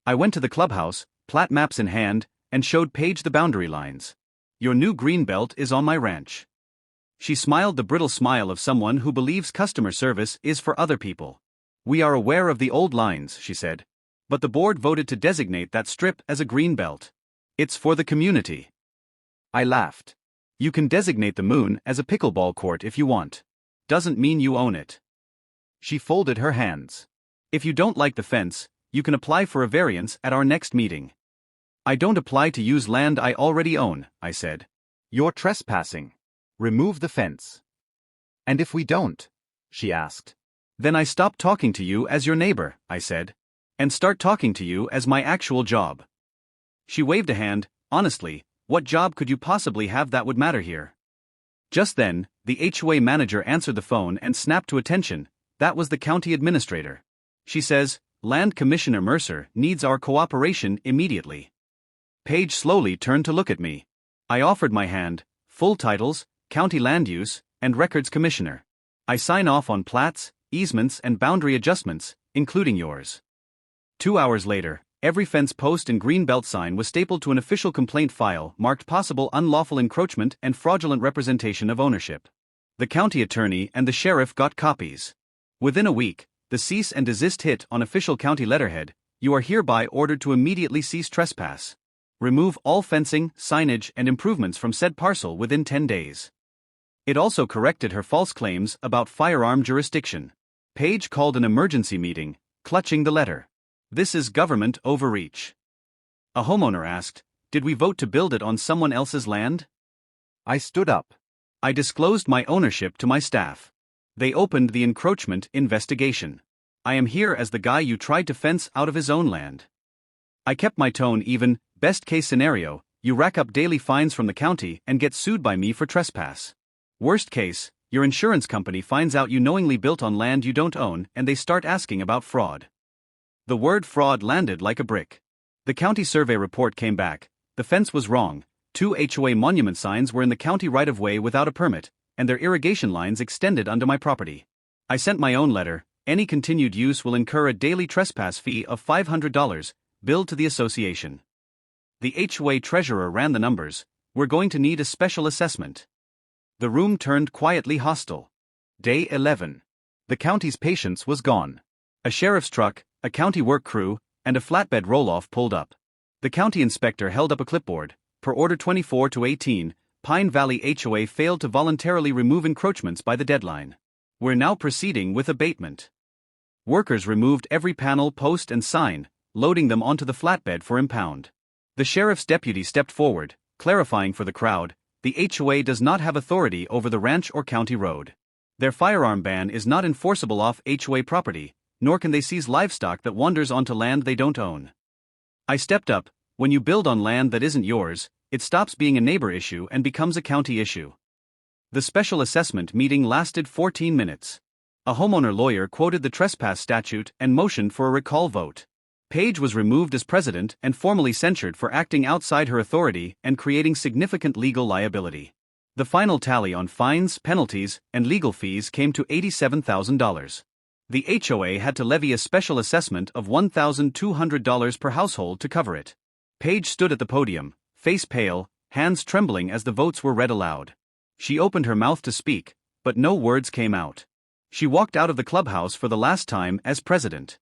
I went to the clubhouse, plat maps in hand, and showed Paige the boundary lines. Your new green belt is on my ranch. She smiled the brittle smile of someone who believes customer service is for other people. We are aware of the old lines, she said. But the board voted to designate that strip as a green belt. It's for the community. I laughed. You can designate the moon as a pickleball court if you want. Doesn't mean you own it. She folded her hands. If you don't like the fence, you can apply for a variance at our next meeting. I don't apply to use land I already own, I said. You're trespassing. Remove the fence. And if we don't? She asked. Then I stop talking to you as your neighbor, I said. And start talking to you as my actual job. She waved a hand. Honestly, what job could you possibly have that would matter here? Just then, the HOA manager answered the phone and snapped to attention. That was the county administrator. She says, Land Commissioner Mercer needs our cooperation immediately. Paige slowly turned to look at me. I offered my hand. Full titles, County Land Use, and Records Commissioner. I sign off on plats, easements and boundary adjustments, including yours. 2 hours later, every fence post and greenbelt sign was stapled to an official complaint file marked possible unlawful encroachment and fraudulent representation of ownership. The county attorney and the sheriff got copies. Within a week, the cease and desist hit on official county letterhead. You are hereby ordered to immediately cease trespass. Remove all fencing, signage, and improvements from said parcel within 10 days. It also corrected her false claims about firearm jurisdiction. Paige called an emergency meeting, clutching the letter. This is government overreach. A homeowner asked, did we vote to build it on someone else's land? I stood up. I disclosed my ownership to my staff. They opened the encroachment investigation. I am here as the guy you tried to fence out of his own land. I kept my tone even. Best case scenario, you rack up daily fines from the county and get sued by me for trespass. Worst case, your insurance company finds out you knowingly built on land you don't own and they start asking about fraud. The word fraud landed like a brick. The county survey report came back. The fence was wrong. 2 HOA monument signs were in the county right-of-way without a permit, and their irrigation lines extended onto my property. I sent my own letter. Any continued use will incur a daily trespass fee of $500, billed to the association. The HOA treasurer ran the numbers. We're going to need a special assessment. The room turned quietly hostile. Day 11. The county's patience was gone. A sheriff's truck, a county work crew, and a flatbed roll-off pulled up. The county inspector held up a clipboard. Per Order 24-18, Pine Valley HOA failed to voluntarily remove encroachments by the deadline. We're now proceeding with abatement. Workers removed every panel, post, and sign, loading them onto the flatbed for impound. The sheriff's deputy stepped forward, clarifying for the crowd, the HOA does not have authority over the ranch or county road. Their firearm ban is not enforceable off HOA property, nor can they seize livestock that wanders onto land they don't own. I stepped up. When you build on land that isn't yours, it stops being a neighbor issue and becomes a county issue. The special assessment meeting lasted 14 minutes. A homeowner lawyer quoted the trespass statute and motioned for a recall vote. Paige was removed as president and formally censured for acting outside her authority and creating significant legal liability. The final tally on fines, penalties, and legal fees came to $87,000. The HOA had to levy a special assessment of $1,200 per household to cover it. Paige stood at the podium, face pale, hands trembling as the votes were read aloud. She opened her mouth to speak, but no words came out. She walked out of the clubhouse for the last time as president.